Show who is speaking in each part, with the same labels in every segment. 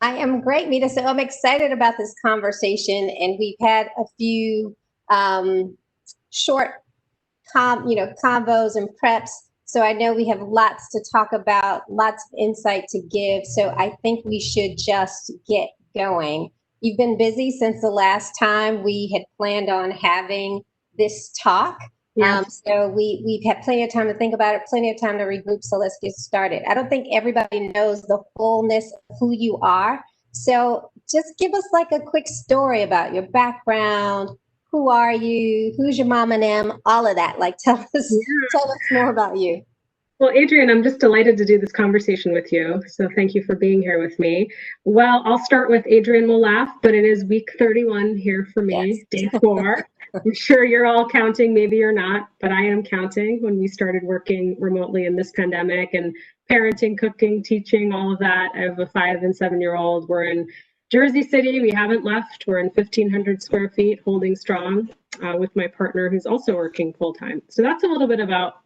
Speaker 1: I am great, Mita. So I'm excited about this conversation, and we've had a few short, combos and preps. So I know we have lots to talk about, lots of insight to give. So I think we should just get going. You've been busy since the last time we had planned on having this talk. So we've had plenty of time to think about it, plenty of time to regroup. So let's get started. I don't think everybody knows the fullness of who you are. So just give us like a quick story about your background. Who are you? Who's your mom and them? All of that. Like tell us more about you.
Speaker 2: Well, Adrian, I'm just delighted to do this conversation with you. So thank you for being here with me. Well, I'll start with Adrian will laugh, but it is week 31 here for me, yes. Day 4. I'm sure you're all counting, maybe you're not, but I am counting when we started working remotely in this pandemic and parenting, cooking, teaching, all of that. I have a 5 and 7-year-old. We're in Jersey City. We haven't left. We're in 1,500 square feet, holding strong with my partner who's also working full time. So that's a little bit about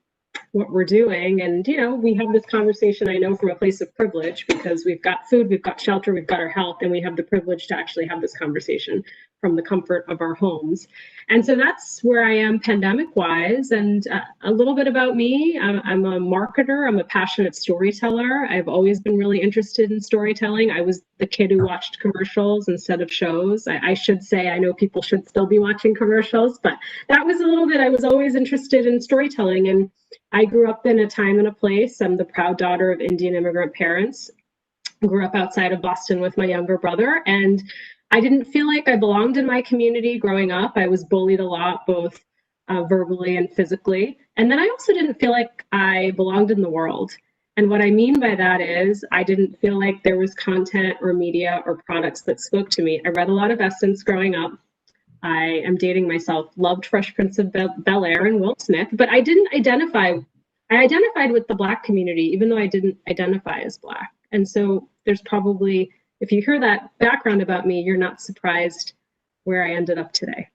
Speaker 2: what we're doing. And, we have this conversation, I know, from a place of privilege because we've got food, we've got shelter, we've got our health, and we have the privilege to actually have this conversation from the comfort of our homes. And so that's where I am pandemic wise. And a little bit about me, I'm a marketer. I'm a passionate storyteller. I've always been really interested in storytelling. I was the kid who watched commercials instead of shows. I should say, I know people should still be watching commercials, but that was a little bit, I was always interested in storytelling. And I grew up in a time and a place. I'm the proud daughter of Indian immigrant parents. I grew up outside of Boston with my younger brother, and I didn't feel like I belonged in my community growing up. I was bullied a lot, both verbally and physically. And then I also didn't feel like I belonged in the world. And what I mean by that is I didn't feel like there was content or media or products that spoke to me. I read a lot of Essence growing up. I am dating myself, loved Fresh Prince of Bel-Air and Will Smith, but I didn't identify. I identified with the Black community, even though I didn't identify as Black. And so there's probably, if you hear that background about me, you're not surprised where I ended up today.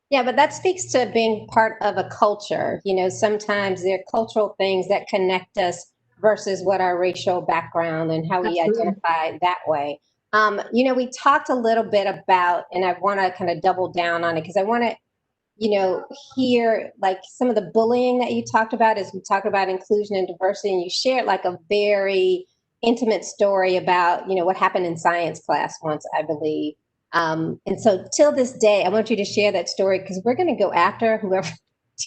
Speaker 1: Yeah, but that speaks to being part of a culture. Sometimes there are cultural things that connect us versus what our racial background and how we identify that way. We talked a little bit about, and I want to kind of double down on it because I want to, hear like some of the bullying that you talked about as we talk about inclusion and diversity, and you shared like a very intimate story about, what happened in science class once, I believe. And so till this day, I want you to share that story because we're going to go after whoever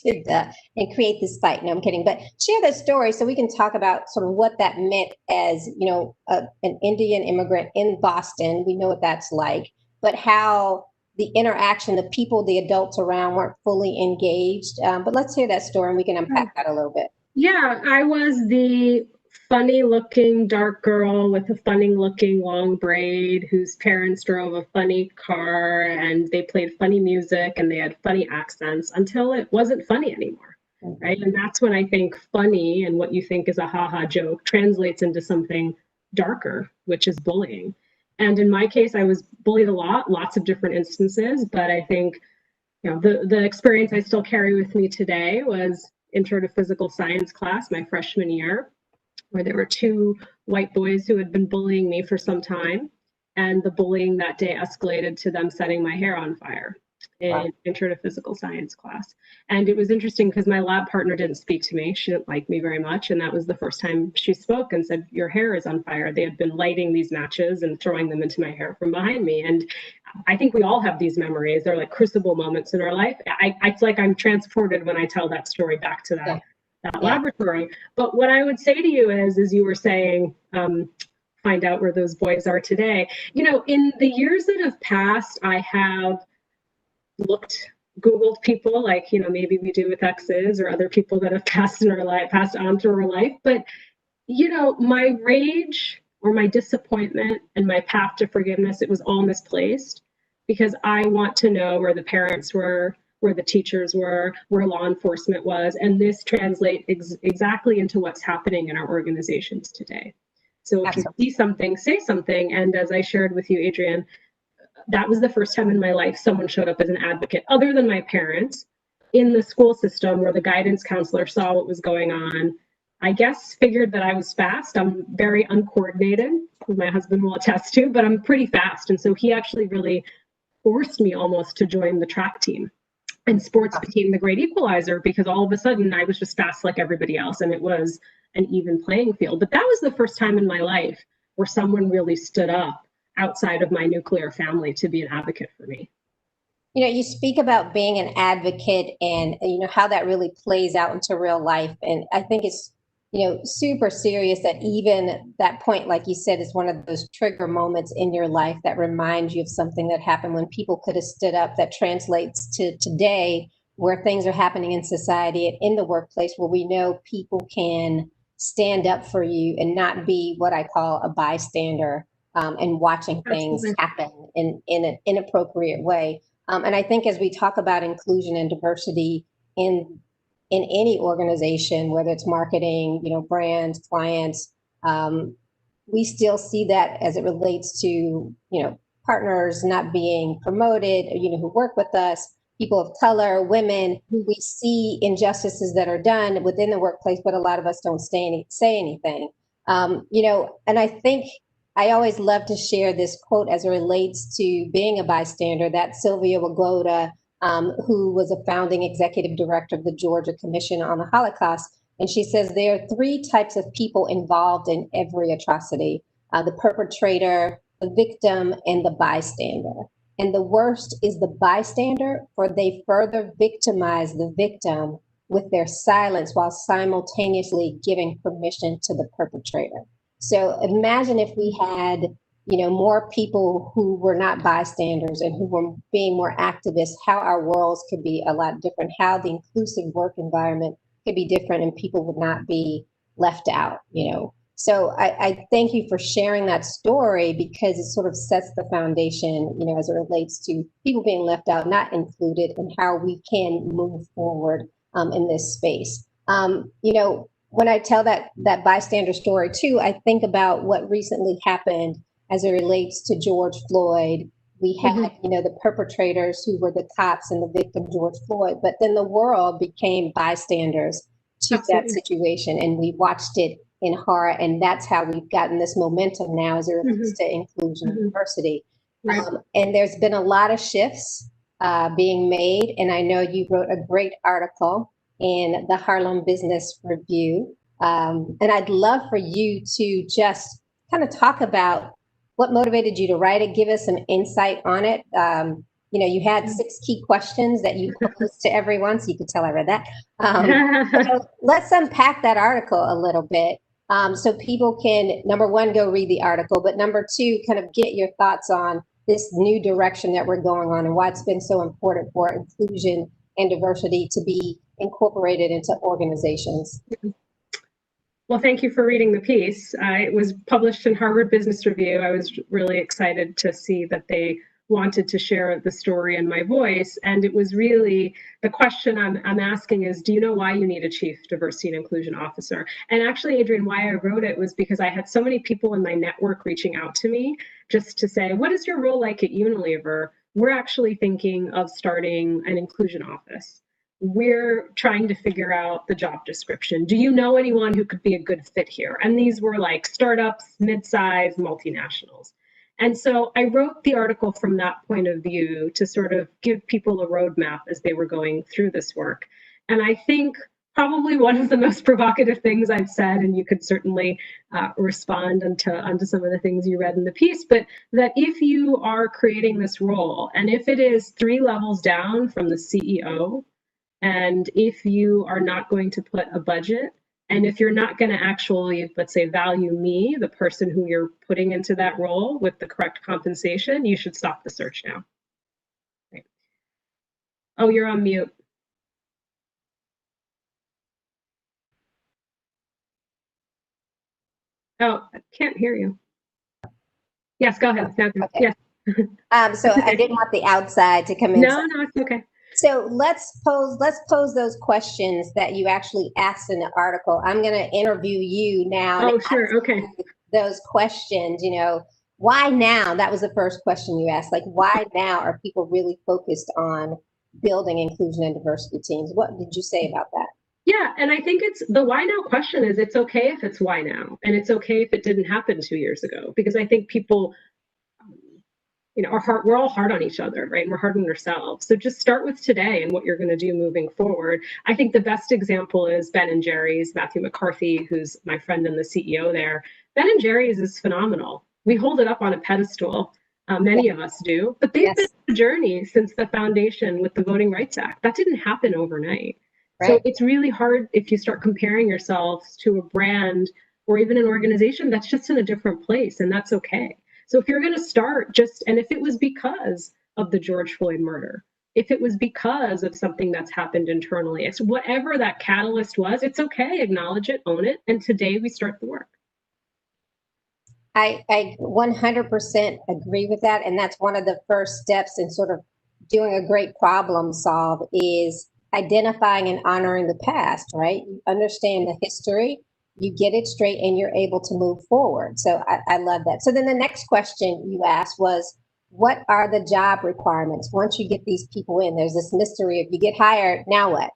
Speaker 1: did that and create this fight. No, I'm kidding. But share that story so we can talk about sort of what that meant as, an Indian immigrant in Boston. We know what that's like, but how the interaction, the people, the adults around weren't fully engaged. But let's hear that story and we can unpack that a little bit.
Speaker 2: Yeah, I was the funny looking dark girl with a funny looking long braid whose parents drove a funny car and they played funny music and they had funny accents until it wasn't funny anymore, right? And that's when I think funny and what you think is a ha-ha joke translates into something darker, which is bullying. And in my case, I was bullied a lot, lots of different instances, but I think the experience I still carry with me today was intro to physical science class my freshman year, where there were 2 white boys who had been bullying me for some time. And the bullying that day escalated to them setting my hair on fire in intro to physical science class. And it was interesting because my lab partner didn't speak to me. She didn't like me very much. And that was the first time she spoke and said, "Your hair is on fire." They had been lighting these matches and throwing them into my hair from behind me. And I think we all have these memories. They're like crucible moments in our life. It's like I'm transported when I tell that story back to that laboratory. But what I would say to you is, as you were saying, find out where those boys are today. In the years that have passed, I have Googled people like, maybe we do with exes or other people that have passed on through our life. But, my rage or my disappointment and my path to forgiveness, it was all misplaced because I want to know where the parents were, where the teachers were, where law enforcement was, and this translates exactly into what's happening in our organizations today. So if you see something, say something. And as I shared with you, Adrian, that was the first time in my life someone showed up as an advocate, other than my parents, in the school system where the guidance counselor saw what was going on. I guess figured that I was fast. I'm very uncoordinated, as my husband will attest to, but I'm pretty fast. And so he actually really forced me almost to join the track team. And sports became the great equalizer because all of a sudden I was just fast like everybody else, and it was an even playing field. But that was the first time in my life where someone really stood up outside of my nuclear family to be an advocate for me.
Speaker 1: You know, you speak about being an advocate and, you know, how that really plays out into real life. And I think it's, you know, super serious that even that point, like you said, is one of those trigger moments in your life that reminds you of something that happened when people could have stood up, that translates to today where things are happening in society and in the workplace where we know people can stand up for you and not be what I call a bystander, and watching things happen in an inappropriate way. And I think as we talk about inclusion and diversity in any organization, whether it's marketing, you know, brands, clients, we still see that as it relates to, you know, partners not being promoted, you know, who work with us, people of color, women. We see injustices that are done within the workplace, but a lot of us don't say anything. You know, and I think I always love to share this quote as it relates to being a bystander, that Sylvia Wagoda, who was a founding executive director of the Georgia Commission on the Holocaust. And she says there are three types of people involved in every atrocity: the perpetrator, the victim, and the bystander. And the worst is the bystander, for they further victimize the victim with their silence while simultaneously giving permission to the perpetrator. So imagine if we had, you know, more people who were not bystanders and who were being more activists, how our worlds could be a lot different, how the inclusive work environment could be different, and people would not be left out, you know. So I thank you for sharing that story, because it sort of sets the foundation, you know, as it relates to people being left out, not included, and how we can move forward in this space. You know, when I tell that bystander story too, I think about what recently happened as it relates to George Floyd. We had, you know, the perpetrators who were the cops and the victim, George Floyd, but then the world became bystanders to that situation, and we watched it in horror. And that's how we've gotten this momentum now as it relates to inclusion and diversity. And there's been a lot of shifts being made. And I know you wrote a great article in the Harlem Business Review. And I'd love for you to just kind of talk about what motivated you to write it, give us some insight on it. You know, you had 6 key questions that you posed to everyone, so you could tell I read that. So let's unpack that article a little bit, so people can, number one, go read the article, but number two, kind of get your thoughts on this new direction that we're going on and why it's been so important for inclusion and diversity to be incorporated into organizations.
Speaker 2: Well, thank you for reading the piece. It was published in Harvard Business Review. I was really excited to see that they wanted to share the story and my voice. And it was really, the question I'm asking is, do you know why you need a chief diversity and inclusion officer? And actually, Adrian, why I wrote it was because I had so many people in my network reaching out to me just to say, what is your role like at Unilever? We're actually thinking of starting an inclusion office. We're trying to figure out the job description. Do you know anyone who could be a good fit here? And these were like startups, mid-size, multinationals. And so I wrote the article from that point of view to sort of give people a roadmap as they were going through this work. And I think probably one of the most provocative things I've said, and you could certainly respond onto some of the things you read in the piece, but that if you are creating this role, and if it is 3 levels down from the CEO, and if you are not going to put a budget, and if you're not going to actually, let's say, value me, the person who you're putting into that role, with the correct compensation, you should stop the search now. Right. Oh, you're on mute. Oh, I can't hear you. Yes, go ahead. Okay. Yes.
Speaker 1: So I didn't want the outside to come in.
Speaker 2: No, it's okay.
Speaker 1: So let's pose those questions that you actually asked in the article. I'm going to interview you now.
Speaker 2: Oh, sure. Okay.
Speaker 1: Those questions, you know, why now? That was the first question you asked. Like, why now are people really focused on building inclusion and diversity teams? What did you say about that?
Speaker 2: Yeah, and I think it's the why now question is it's okay if it's why now, and it's okay if it didn't happen 2 years ago, because I think people, are hard, we're all hard on each other, right? And we're hard on ourselves. So just start with today and what you're going to do moving forward. I think the best example is Ben and Jerry's, Matthew McCarthy, who's my friend and the CEO there. Ben and Jerry's is phenomenal. We hold it up on a pedestal. Many of us do, but they've been on a journey since the foundation with the Voting Rights Act. That didn't happen overnight. Right. So it's really hard if you start comparing yourselves to a brand or even an organization that's just in a different place, and that's okay. So if you're going to start and if it was because of the George Floyd murder, if it was because of something that's happened internally, it's whatever that catalyst was, it's okay, acknowledge it, own it, and today we start the work.
Speaker 1: I 100% agree with that. And that's one of the first steps in sort of doing a great problem solve is identifying and honoring the past, right? You understand the history, you get it straight, and you're able to move forward. So I love that. So then the next question you asked was, what are the job requirements? Once you get these people in, there's this mystery of you get hired, now what?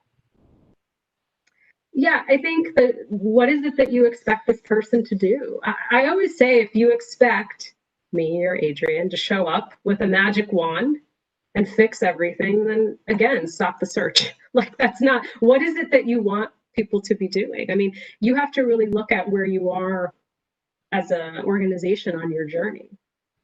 Speaker 2: Yeah, I think that what is it that you expect this person to do? I always say if you expect me or Adrian to show up with a magic wand and fix everything, then again, stop the search. Like that's not, what is it that you want people to be doing? I mean, you have to really look at where you are as an organization on your journey,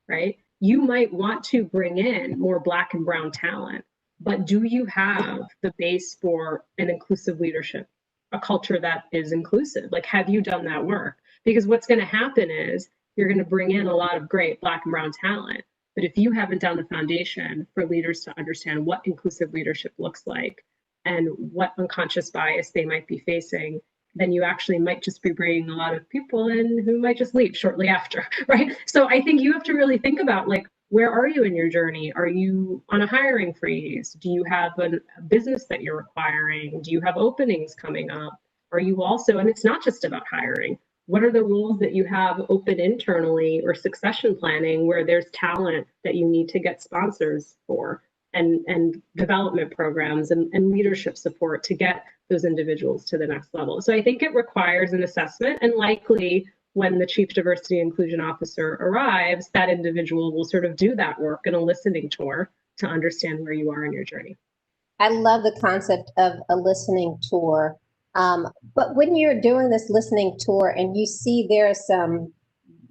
Speaker 2: right? You might want to bring in more Black and brown talent, but do you have the base for an inclusive leadership? A culture that is inclusive? Like, have you done that work? Because what's going to happen is you're going to bring in a lot of great Black and brown talent. But if you haven't done the foundation for leaders to understand what inclusive leadership looks like and what unconscious bias they might be facing, then you actually might just be bringing a lot of people in who might just leave shortly after, right? So I think you have to really think about, like, where are you in your journey? Are you on a hiring freeze? Do you have a business that you're acquiring? Do you have openings coming up? Are you also, and it's not just about hiring, what are the roles that you have open internally or succession planning where there's talent that you need to get sponsors for and development programs and leadership support to get those individuals to the next level? So I think it requires an assessment, and likely when the Chief Diversity Inclusion Officer arrives, that individual will sort of do that work in a listening tour to understand where you are in your journey.
Speaker 1: I love the concept of a listening tour. But when you're doing this listening tour and you see there are some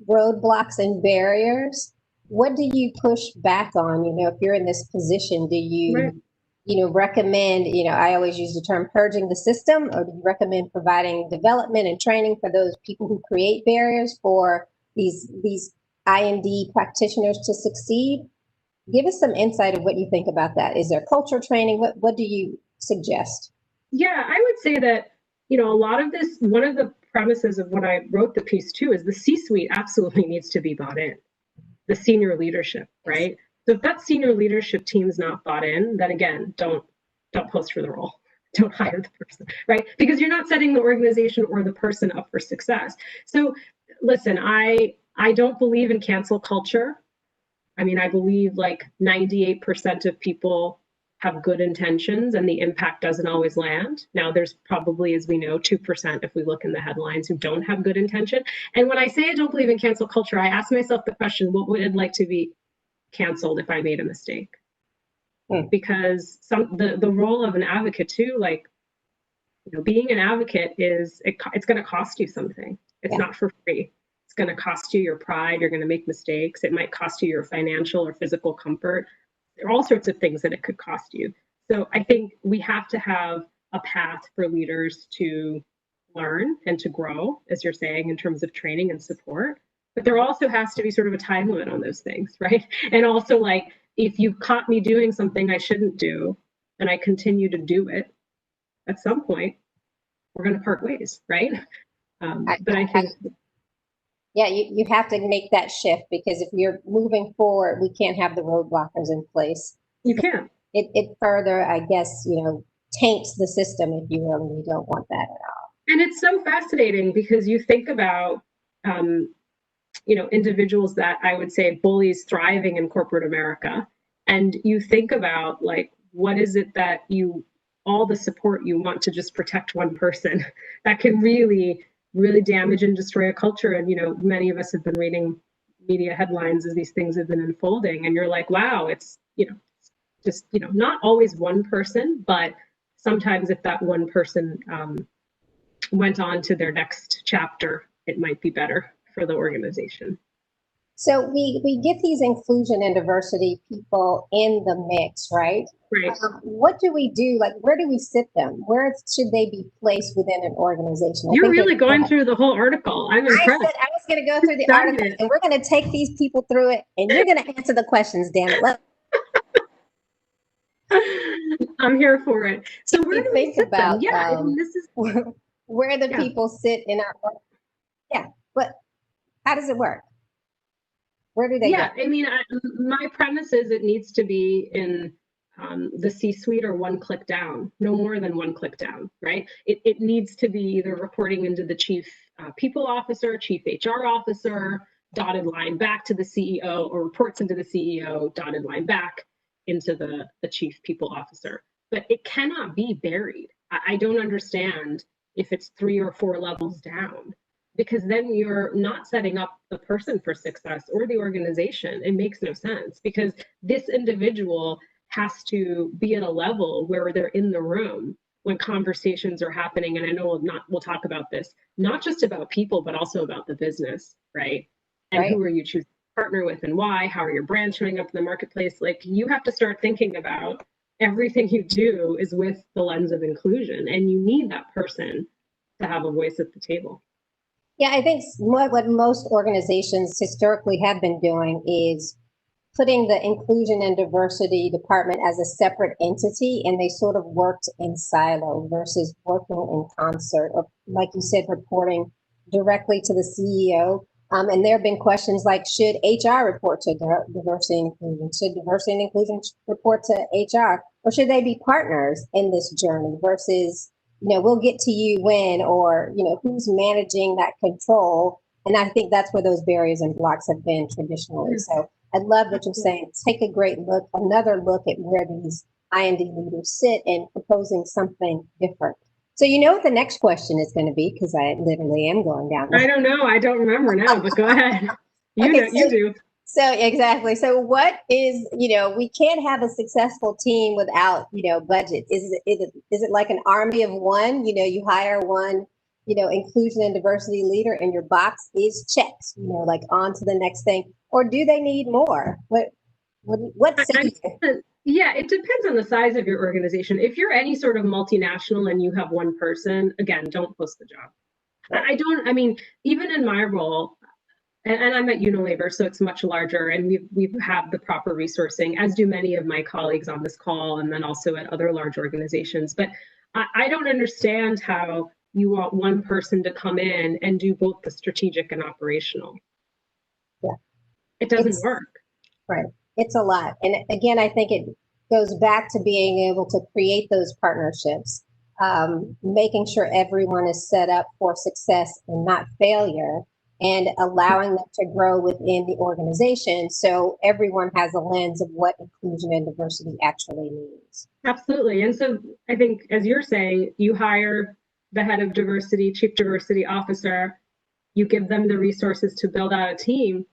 Speaker 1: roadblocks and barriers, what do you push back on? If you're in this position, do you, recommend, I always use the term purging the system, or do you recommend providing development and training for those people who create barriers for these I&D practitioners to succeed? Give us some insight of what you think about that. Is there culture training? What do you suggest?
Speaker 2: Yeah, I would say that, a lot of this, one of the premises of when I wrote the piece too, is the C-suite absolutely needs to be bought in. The senior leadership, right? So if that senior leadership team's not bought in, then again, don't post for the role. Don't hire the person, right? Because you're not setting the organization or the person up for success. So listen, I don't believe in cancel culture. I mean, I believe like 98% of people have good intentions and the impact doesn't always land. Now, there's probably, as we know, 2%, if we look in the headlines, who don't have good intention. And when I say I don't believe in cancel culture, I ask myself the question, what would it like to be canceled if I made a mistake? Because the role of an advocate too, like, being an advocate it's going to cost you something. It's not for free. It's going to cost you your pride. You're going to make mistakes. It might cost you your financial or physical comfort. There are all sorts of things that it could cost you. So I think we have to have a path for leaders to learn and to grow, as you're saying, in terms of training and support. But there also has to be sort of a time limit on those things, right? And also, like, if you caught me doing something I shouldn't do and I continue to do it, at some point, we're going to part ways, right? But I think...
Speaker 1: Yeah, you have to make that shift, because if you're moving forward, we can't have the roadblockers in place.
Speaker 2: You can't.
Speaker 1: It further, I guess, taints the system, if you will, and we don't want that at all.
Speaker 2: And it's so fascinating because you think about, individuals that I would say bullies thriving in corporate America. And you think about, like, what is it that you all the support you want to just protect one person. That can really, really damage and destroy a culture. And, you know, many of us have been reading media headlines as these things have been unfolding, and you're like, wow, it's, you know, just, you know, not always one person, but sometimes if that one person went on to their next chapter, it might be better for the organization.
Speaker 1: So we get these inclusion and diversity people in the mix, right?
Speaker 2: Right.
Speaker 1: What do we do? Like, where do we sit them? Where should they be placed within an organization?
Speaker 2: You're really going through the whole article. I'm impressed.
Speaker 1: I said I was going to go through the article, and we're going to take these people through it, and you're going to answer the questions, damn it.
Speaker 2: I'm here for it. So where do we sit
Speaker 1: about?
Speaker 2: Them? Yeah, I mean, this is
Speaker 1: where the people sit in our. Yeah, but how does it work? Where do they go?
Speaker 2: I mean, my premise is it needs to be in the C-suite or one click down, no more than one click down, right? It needs to be either reporting into the chief people officer, chief HR officer, dotted line back to the CEO, or reports into the CEO, dotted line back into the chief people officer. But it cannot be buried. I don't understand if it's 3 or 4 levels down, because then you're not setting up the person for success or the organization. It makes no sense, because this individual has to be at a level where they're in the room when conversations are happening. And I know we'll talk about this, not just about people, but also about the business, right? And who are you choosing to partner with and why? How are your brands showing up in the marketplace? Like, you have to start thinking about everything you do is with the lens of inclusion, and you need that person to have a voice at the table.
Speaker 1: Yeah, I think what most organizations historically have been doing is putting the inclusion and diversity department as a separate entity, and they sort of worked in silo versus working in concert, or like you said, reporting directly to the CEO. And there have been questions like, should HR report to diversity and inclusion? Should diversity and inclusion report to HR? Or should they be partners in this journey versus, you know, we'll get to you when, or, you know, who's managing that control? And I think that's where those barriers and blocks have been traditionally. So I love what you're saying. Take a great look, another look at where these I&D leaders sit and proposing something different. So you know what the next question is going to be, because I literally am going down there.
Speaker 2: I don't know. I don't remember now, but go ahead. You do.
Speaker 1: So exactly. So what is, you know, we can't have a successful team without, you know, budget. Is it like an army of one? You know, you hire one, you know, inclusion and diversity leader, and your box is checked, you know, like on to the next thing. Or do they need more?
Speaker 2: Yeah, it depends on the size of your organization. If you're any sort of multinational and you have one person, again, don't post the job. I mean, even in my role, and I'm at Unilever, so it's much larger, and we've had the proper resourcing, as do many of my colleagues on this call, and then also at other large organizations. But I don't understand how you want one person to come in and do both the strategic and operational.
Speaker 1: Yeah.
Speaker 2: It doesn't work.
Speaker 1: Right. It's a lot. And again, I think it goes back to being able to create those partnerships, making sure everyone is set up for success and not failure, and allowing them to grow within the organization so everyone has a lens of what inclusion and diversity actually means.
Speaker 2: Absolutely. And so I think, as you're saying, you hire the head of diversity, chief diversity officer, you give them the resources to build out a team,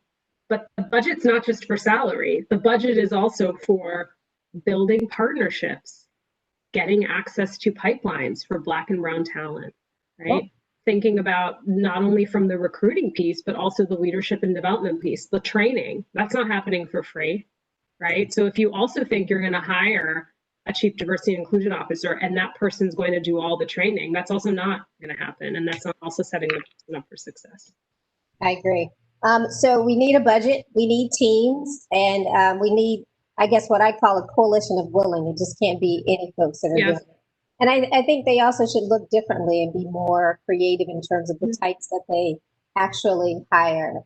Speaker 2: but the budget's not just for salary. The budget is also for building partnerships, getting access to pipelines for Black and brown talent, right? Yep. Thinking about not only from the recruiting piece, but also the leadership and development piece, the training. That's not happening for free, right? So if you also think you're going to hire a chief diversity and inclusion officer and that person's going to do all the training, that's also not going to happen. And that's not also setting the person up for success.
Speaker 1: I agree. So we need a budget, we need teams, and we need, I guess, what I call a coalition of willing. It just can't be any folks that are doing it. And I think they also should look differently and be more creative in terms of the types that they actually hire.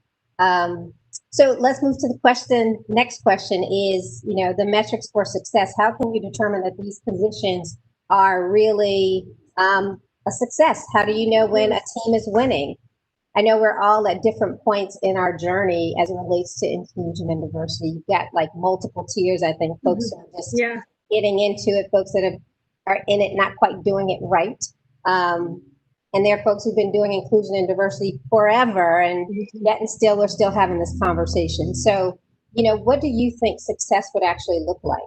Speaker 1: So let's move to the question. Next question is, you know, the metrics for success. How can you determine that these positions are really a success? How do you know when a team is winning? I know we're all at different points in our journey as it relates to inclusion and diversity. You've got like multiple tiers. I think folks are just getting into it, folks that have are in it not quite doing it right. And there are folks who've been doing inclusion and diversity forever, and yet and still we're still having this conversation. So, what do you think success would actually look like?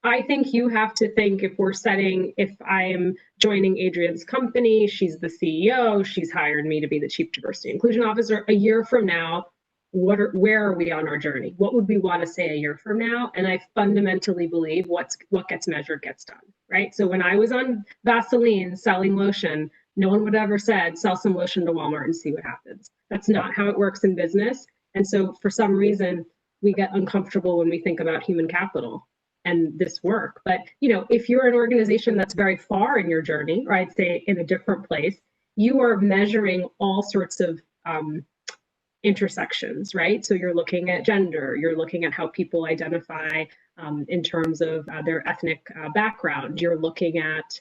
Speaker 2: I think you have to think, if I am joining Adrian's company, she's the CEO, she's hired me to be the Chief Diversity Inclusion Officer. A year from now, where are we on our journey? What would we want to say a year from now? And I fundamentally believe what gets measured gets done, right? So when I was on Vaseline selling lotion, no one would ever said, sell some lotion to Walmart and see what happens. That's not how it works in business. And so for some reason, we get uncomfortable when we think about human capital and this work. But, if you're an organization that's very far in your journey, or I'd say in a different place, you are measuring all sorts of intersections, right? So you're looking at gender, you're looking at how people identify in terms of their ethnic background, you're looking at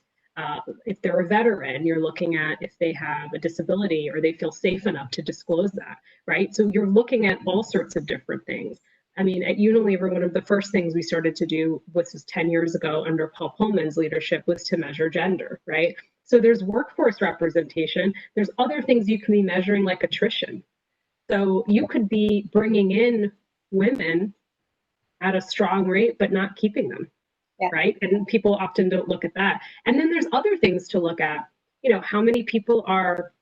Speaker 2: if they're a veteran, you're looking at if they have a disability or they feel safe enough to disclose that, right? So you're looking at all sorts of different things. I mean, at Unilever, one of the first things we started to do, which was 10 years ago under Paul Pullman's leadership, was to measure gender, right? So there's workforce representation. There's other things you can be measuring, like attrition. So you could be bringing in women at a strong rate, but not keeping them, right? And people often don't look at that. And then there's other things to look at. How many people are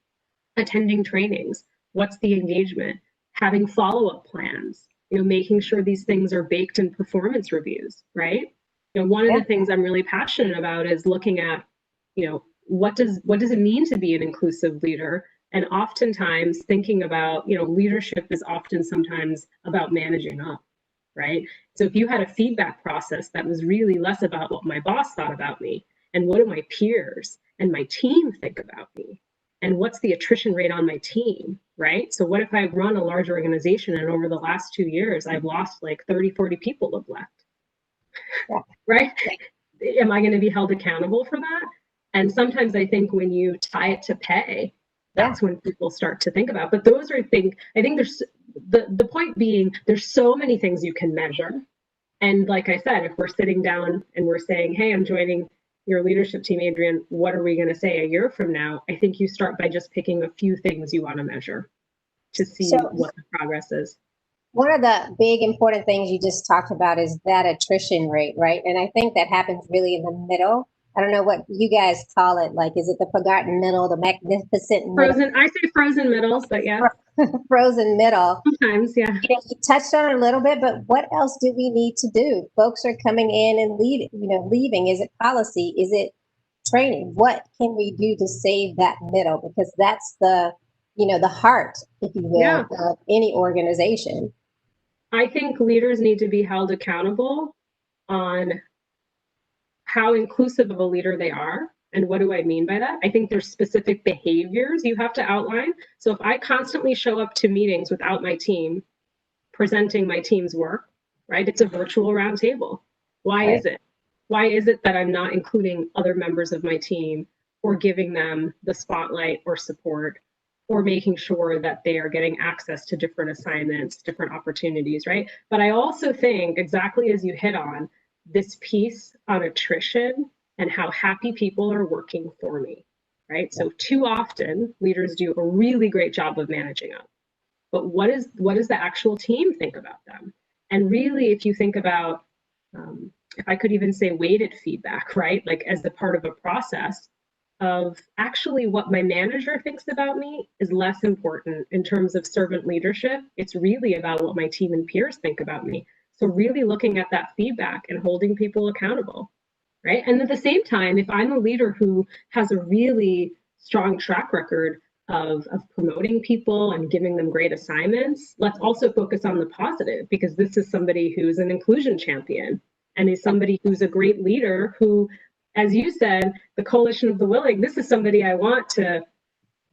Speaker 2: attending trainings? What's the engagement? Having follow-up plans, making sure these things are baked in performance reviews, right? One of the things I'm really passionate about is looking at, what does it mean to be an inclusive leader? And oftentimes thinking about, leadership is often sometimes about managing up, right? So if you had a feedback process that was really less about what my boss thought about me and what do my peers and my team think about me, and what's the attrition rate on my team, right? So what if I run a large organization and over the last 2 years, I've lost like 30, 40 people have left, right? Am I going to be held accountable for that? And sometimes I think when you tie it to pay, that's when people start to think about. But those are things, I think there's, the point being, there's so many things you can measure. And like I said, if we're sitting down and we're saying, hey, I'm joining your leadership team, Adrian, what are we going to say a year from now? I think you start by just picking a few things you want to measure to see what the progress is.
Speaker 1: One of the big important things you just talked about is that attrition rate, right? And I think that happens really in the middle. I don't know what you guys call it. Like, is it the forgotten middle, the magnificent middle?
Speaker 2: Frozen, I say frozen middles, but yeah.
Speaker 1: Frozen middle.
Speaker 2: Sometimes, yeah.
Speaker 1: You touched on it a little bit, but what else do we need to do? Folks are coming in and leaving. Is it policy? Is it training? What can we do to save that middle? Because that's the heart, if you will, of any organization.
Speaker 2: I think leaders need to be held accountable on how inclusive of a leader they are. And what do I mean by that? I think there's specific behaviors you have to outline. So if I constantly show up to meetings without my team, presenting my team's work, right? It's a virtual roundtable. Why is it? Why is it that I'm not including other members of my team or giving them the spotlight or support or making sure that they are getting access to different assignments, different opportunities, right? But I also think, exactly as you hit on, this piece on attrition and how happy people are working for me, right? So too often leaders do a really great job of managing up, but what does the actual team think about them? And really, if you think about, if I could even say weighted feedback, right? Like as a part of a process of actually what my manager thinks about me is less important in terms of servant leadership. It's really about what my team and peers think about me. So really looking at that feedback and holding people accountable, right? And at the same time, if I'm a leader who has a really strong track record of promoting people and giving them great assignments, let's also focus on the positive, because this is somebody who's an inclusion champion and is somebody who's a great leader who, as you said, the coalition of the willing, this is somebody I want to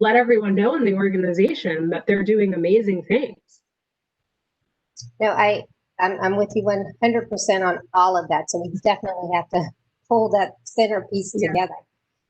Speaker 2: let everyone know in the organization that they're doing amazing things.
Speaker 1: No, I'm with you 100% on all of that. So we definitely have to pull that centerpiece together.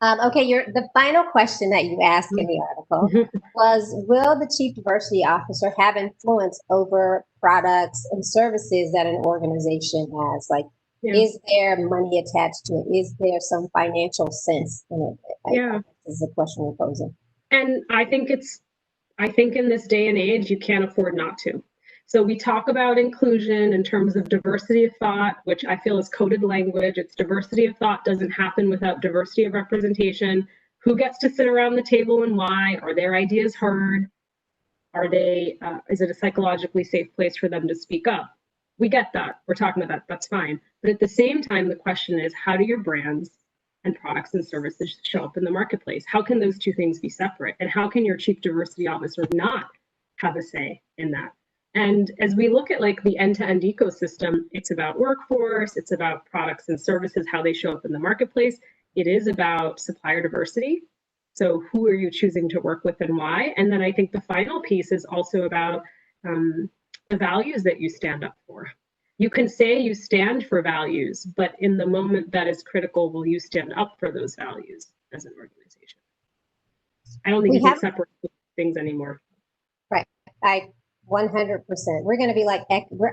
Speaker 1: Okay, the final question that you asked in the article was, will the Chief Diversity Officer have influence over products and services that an organization has? Like, Is there money attached to it? Is there some financial sense in it? This is a question we're posing.
Speaker 2: And I think in this day and age, you can't afford not to. So we talk about inclusion in terms of diversity of thought, which I feel is coded language. It's diversity of thought doesn't happen without diversity of representation. Who gets to sit around the table and why? Are their ideas heard? Are they, is it a psychologically safe place for them to speak up? We get that. We're talking about that. That's fine. But at the same time, the question is, how do your brands and products and services show up in the marketplace? How can those two things be separate? And how can your chief diversity officer not have a say in that? And as we look at like the end-to-end ecosystem, it's about workforce, it's about products and services, how they show up in the marketplace. It is about supplier diversity. So who are you choosing to work with and why? And then I think the final piece is also about the values that you stand up for. You can say you stand for values, but in the moment that is critical, will you stand up for those values as an organization? I don't think you can separate things anymore.
Speaker 1: Right. 100%. We're going to be like,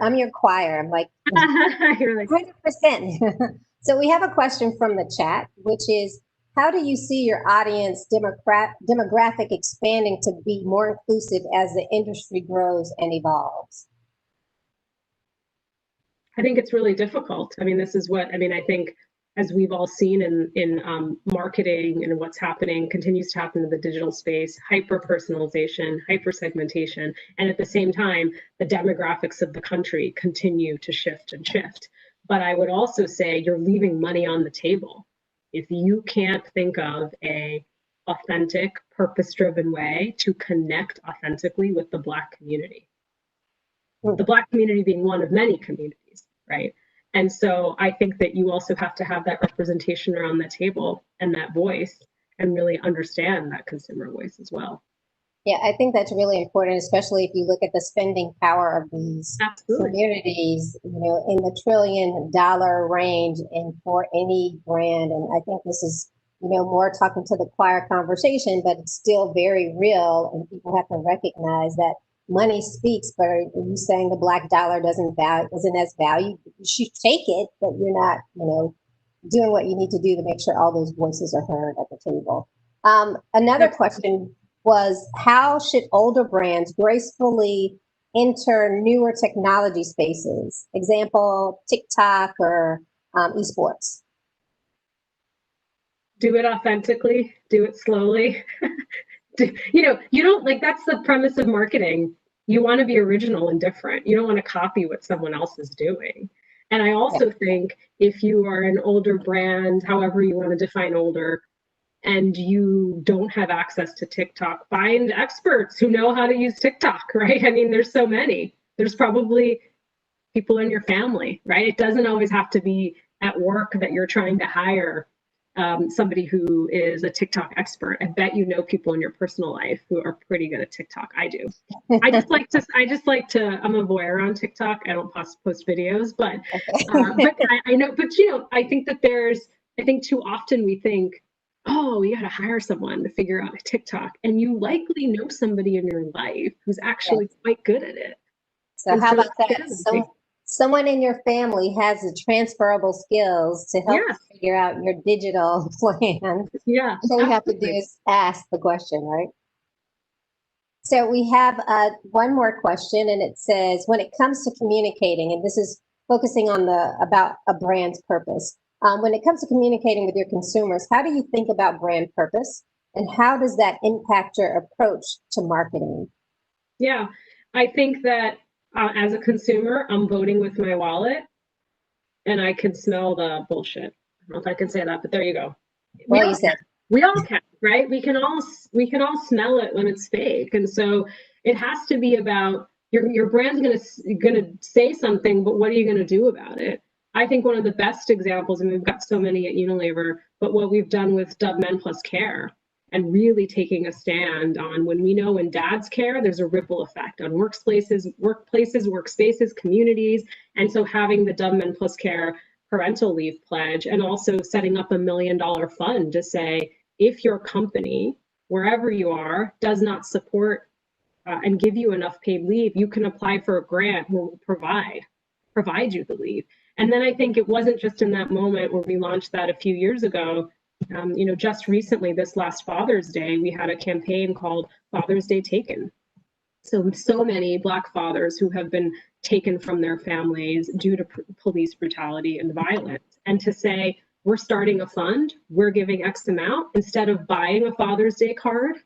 Speaker 1: I'm your choir. I'm like,
Speaker 2: you're like
Speaker 1: 100%. So we have a question from the chat, which is, how do you see your audience demographic expanding to be more inclusive as the industry grows and evolves?
Speaker 2: I think it's really difficult. I mean, this is what, I mean, I think as we've all seen in marketing and what's happening, continues to happen in the digital space, hyper-personalization, hyper-segmentation, and at the same time, the demographics of the country continue to shift and shift. But I would also say you're leaving money on the table. If you can't think of a authentic, purpose-driven way to connect authentically with the Black community, the Black community being one of many communities, right? And so I think that you also have to have that representation around the table and that voice and really understand that consumer voice as well.
Speaker 1: Yeah, I think that's really important, especially if you look at the spending power of these communities, you know, in the $1 trillion range and for any brand. And I think this is, you know, more talking to the choir conversation, but it's still very real. And people have to recognize that money speaks, but are you saying the Black dollar isn't as valued? You should take it, but you're not, you know, doing what you need to do to make sure all those voices are heard at the table. Another question was, how should older brands gracefully enter newer technology spaces? Example, TikTok or esports.
Speaker 2: Do it authentically, do it slowly. You know, you don't, like, that's the premise of marketing. You want to be original and different. You don't want to copy what someone else is doing. And I also think if you are an older brand, however you want to define older, and you don't have access to TikTok, find experts who know how to use TikTok, right? I mean, there's so many. There's probably people in your family, right? It doesn't always have to be at work that you're trying to hire somebody who is a TikTok expert. I bet you know people in your personal life who are pretty good at TikTok. I do. I just like to, I'm a voyeur on TikTok. I don't post videos, but I know, but you know, I think that I think too often we think, oh, you got to hire someone to figure out a TikTok. And you likely know somebody in your life who's actually quite good at it.
Speaker 1: So how about that? Someone in your family has the transferable skills to help you figure out your digital plan.
Speaker 2: Yeah.
Speaker 1: All you have to do is ask the question, right? So we have one more question, and it says, when it comes to communicating, and this is focusing on about a brand's purpose. When it comes to communicating with your consumers, how do you think about brand purpose, and how does that impact your approach to marketing?
Speaker 2: Yeah, I think that as a consumer, I'm voting with my wallet, and I can smell the bullshit. I don't know if I can say that, but there you go.
Speaker 1: Well, you said.
Speaker 2: We all can, right? We can all smell it when it's fake, and so it has to be about your brand's gonna say something, but what are you gonna do about it? I think one of the best examples, and we've got so many at Unilever, but what we've done with Dove Men Plus Care and really taking a stand on when we know when dads care, there's a ripple effect on workspaces, communities. And so having the Dove Men Plus Care parental leave pledge and also setting up $1 million fund to say, if your company, wherever you are, does not support and give you enough paid leave, you can apply for a grant. We'll provide you the leave. And then I think it wasn't just in that moment where we launched that a few years ago. Just recently, this last Father's Day, we had a campaign called Father's Day Taken. So many Black fathers who have been taken from their families due to police brutality and violence. And to say, we're starting a fund, we're giving X amount, instead of buying a Father's Day card,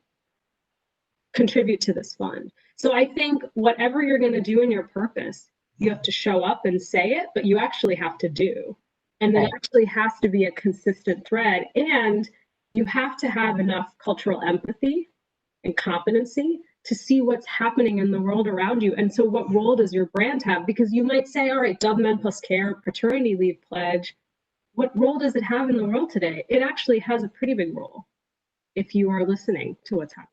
Speaker 2: contribute to this fund. So I think whatever you're going to do in your purpose, you have to show up and say it, but you actually have to do. And there actually has to be a consistent thread. And you have to have enough cultural empathy and competency to see what's happening in the world around you. And so what role does your brand have? Because you might say, all right, Dove Men Plus Care, paternity leave pledge, what role does it have in the world today? It actually has a pretty big role if you are listening to what's happening.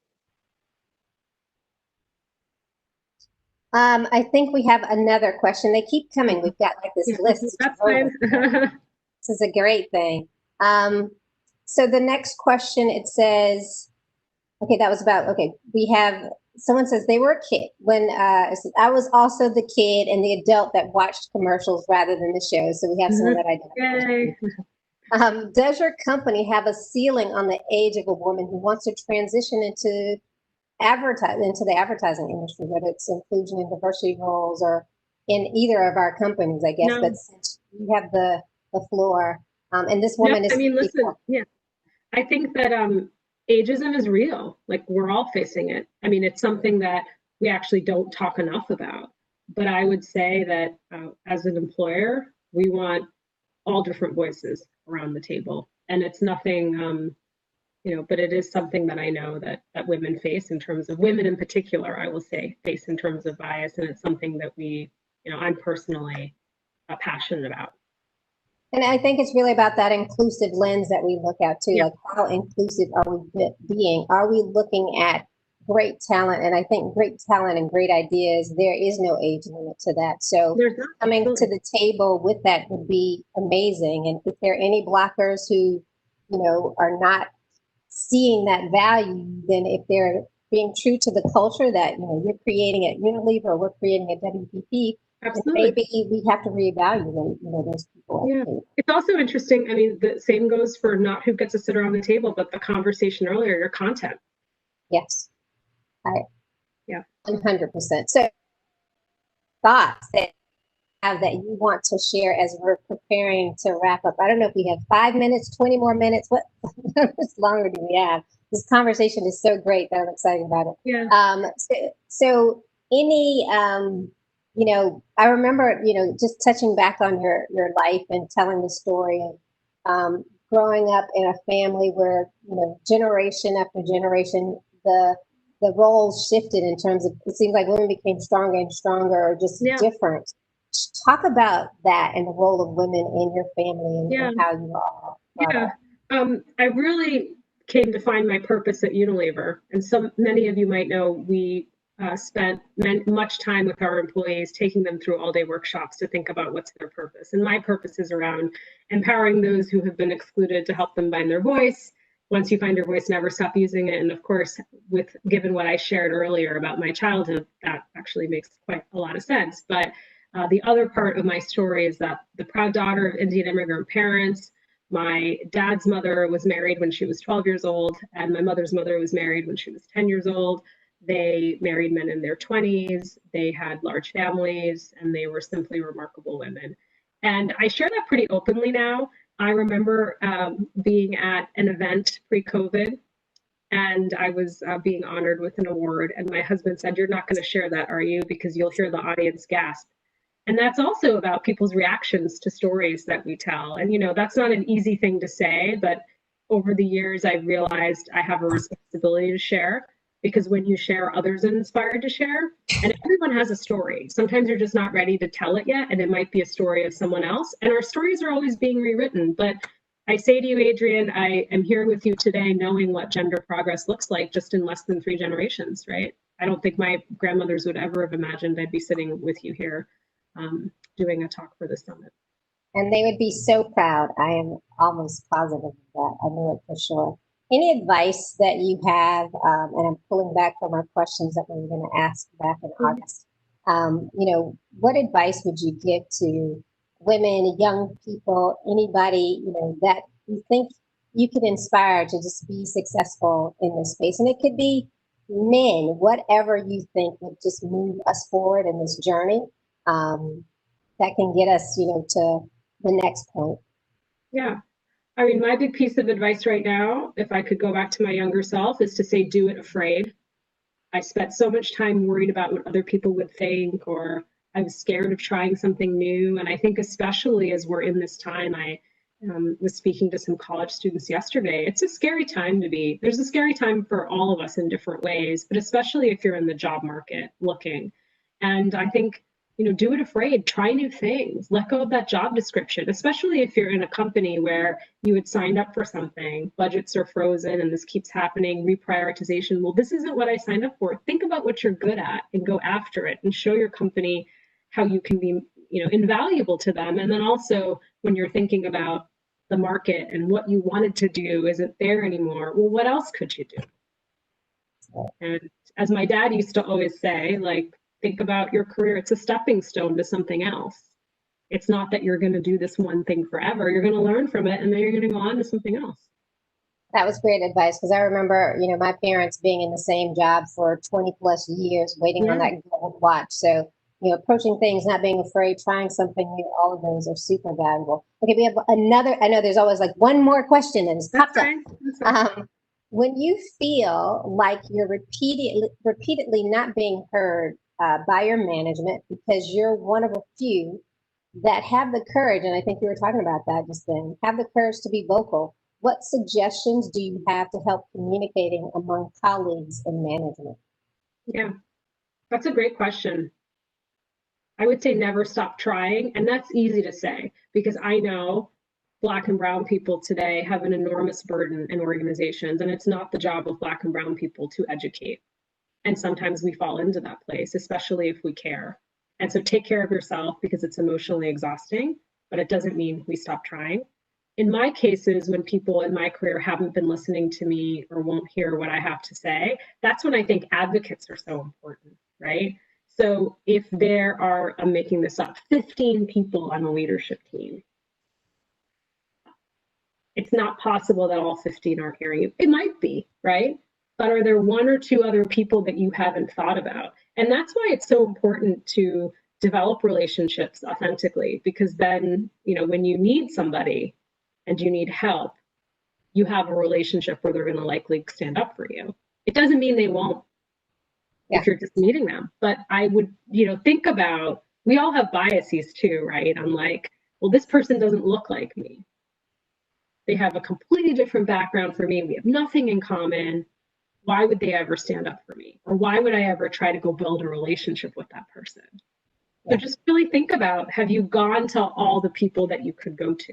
Speaker 1: I think we have another question. They keep coming. We've got like this list.
Speaker 2: That's fine.
Speaker 1: This is a great thing. So the next question, it says, okay, that was about, okay, we have, someone says they were a kid when, I was also the kid and the adult that watched commercials rather than the shows. So we have someone that identifies. Does your company have a ceiling on the age of a woman who wants to transition into the advertising industry, whether it's inclusion and diversity roles or in either of our companies, I guess? No. But since you have the floor, and this woman is.
Speaker 2: I mean, listen, yeah, I think that ageism is real. Like, we're all facing it. I mean, it's something that we actually don't talk enough about. But I would say that as an employer, we want all different voices around the table, and it's nothing. But it is something that I know that women face in terms of women in particular, I will say, face in terms of bias. And it's something that I'm personally passionate about.
Speaker 1: And I think it's really about that inclusive lens that we look at too. Yeah. Like, how inclusive are we being? Are we looking at great talent? And I think great talent and great ideas, there is no age limit to that. So coming to the table with that would be amazing. And if there are any blockers who, are not seeing that value, then if they're being true to the culture that you're creating at Unilever or we're creating at WPP, maybe we have to reevaluate those people.
Speaker 2: Yeah, it's also interesting. I mean, the same goes for not who gets to sit around the table, but the conversation earlier, your content.
Speaker 1: Yes, 100%. So thoughts that you want to share as we're preparing to wrap up. I don't know if we have 5 minutes, 20 more minutes. What how much longer do we have? This conversation is so great that I'm excited about it.
Speaker 2: Yeah.
Speaker 1: So any, I remember, just touching back on your life and telling the story of growing up in a family where, generation after generation, the roles shifted in terms of, it seems like women became stronger and stronger, or just different. Talk about that and the role of women in your family and how you are.
Speaker 2: I really came to find my purpose at Unilever. And many of you might know we spent much time with our employees, taking them through all-day workshops to think about what's their purpose. And my purpose is around empowering those who have been excluded to help them find their voice. Once you find your voice, never stop using it. And of course, given what I shared earlier about my childhood, that actually makes quite a lot of sense. But the other part of my story is that the proud daughter of Indian immigrant parents. My dad's mother was married when she was 12 years old, and my mother's mother was married when she was 10 years old. They married men in their 20s. They had large families, and they were simply remarkable women. And I share that pretty openly now. I remember being at an event pre-COVID, and I was being honored with an award. And my husband said, "You're not going to share that, are you? Because you'll hear the audience gasp." And that's also about people's reactions to stories that we tell. And, that's not an easy thing to say, but over the years, I've realized I have a responsibility to share, because when you share, others are inspired to share. And everyone has a story. Sometimes you're just not ready to tell it yet, and it might be a story of someone else. And our stories are always being rewritten. But I say to you, Adrian, I am here with you today knowing what gender progress looks like just in less than 3 generations, right? I don't think my grandmothers would ever have imagined I'd be sitting with you here doing a talk for the summit.
Speaker 1: And they would be so proud. I am almost positive of that. I know it for sure. Any advice that you have, and I'm pulling back from our questions that we were going to ask back in August, what advice would you give to women, young people, anybody, that you think you could inspire to just be successful in this space? And it could be men, whatever you think would just move us forward in this journey, that can get us, to the next point.
Speaker 2: Yeah. I mean, my big piece of advice right now, if I could go back to my younger self, is to say, do it afraid. I spent so much time worried about what other people would think, or I was scared of trying something new. And I think especially as we're in this time, I was speaking to some college students yesterday. It's a scary time to be. There's a scary time for all of us in different ways, but especially if you're in the job market looking. And I think, do it afraid, try new things, let go of that job description, especially if you're in a company where you had signed up for something, budgets are frozen and this keeps happening, reprioritization. Well, this isn't what I signed up for. Think about what you're good at and go after it and show your company how you can be, invaluable to them. And then also when you're thinking about the market and what you wanted to do isn't there anymore, well, what else could you do? And as my dad used to always say, like, think about your career. It's a stepping stone to something else. It's not that you're going to do this one thing forever. You're going to learn from it and then you're going to go on to something else.
Speaker 1: That was great advice, because I remember, my parents being in the same job for 20 plus years, waiting on that gold watch. So, approaching things, not being afraid, trying something new, all of those are super valuable. Okay, we have another, I know there's always like one more question that has popped up. When you feel like you're repeatedly not being heard by your management because you're one of a few that have the courage, and I think you were talking about that just then, have the courage to be vocal, what suggestions do you have to help communicating among colleagues and management?
Speaker 2: Yeah, that's a great question. I would say never stop trying. And that's easy to say because I know Black and brown people today have an enormous burden in organizations, and it's not the job of Black and brown people to educate. And sometimes we fall into that place, especially if we care. And so take care of yourself because it's emotionally exhausting, but it doesn't mean we stop trying. In my cases, when people in my career haven't been listening to me or won't hear what I have to say, that's when I think advocates are so important, right? So if there are, I'm making this up, 15 people on a leadership team, it's not possible that all 15 aren't hearing you. It might be, right? But are there one or two other people that you haven't thought about? And that's why it's so important to develop relationships authentically, because then, when you need somebody and you need help, you have a relationship where they're going to likely stand up for you. It doesn't mean they won't if you're just meeting them. But I would, think about, we all have biases too, right? I'm like, well, this person doesn't look like me. They have a completely different background from me. We have nothing in common. Why would they ever stand up for me? Or why would I ever try to go build a relationship with that person? So just really think about, have you gone to all the people that you could go to?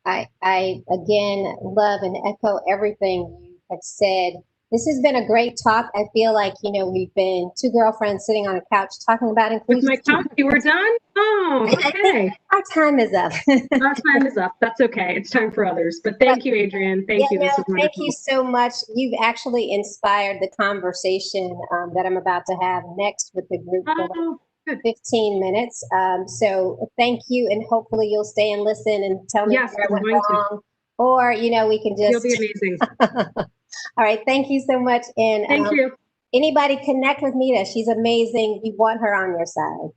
Speaker 1: I again love and echo everything you have said. This has been a great talk. I feel like, we've been two girlfriends sitting on a couch talking about inclusion.
Speaker 2: With my coffee, we're done? Oh, okay.
Speaker 1: Our time is up.
Speaker 2: Our time is up. That's okay. It's time for others. But thank you, Adrian. Thank you.
Speaker 1: This was wonderful. Thank you so much. You've actually inspired the conversation that I'm about to have next with the group.
Speaker 2: Oh, good.
Speaker 1: 15 minutes. So thank you. And hopefully you'll stay and listen and tell me where I went wrong. Or, we can just...
Speaker 2: You'll be amazing.
Speaker 1: All right. Thank you so much. And
Speaker 2: thank you.
Speaker 1: Anybody connect with Mita. She's amazing. You want her on your side.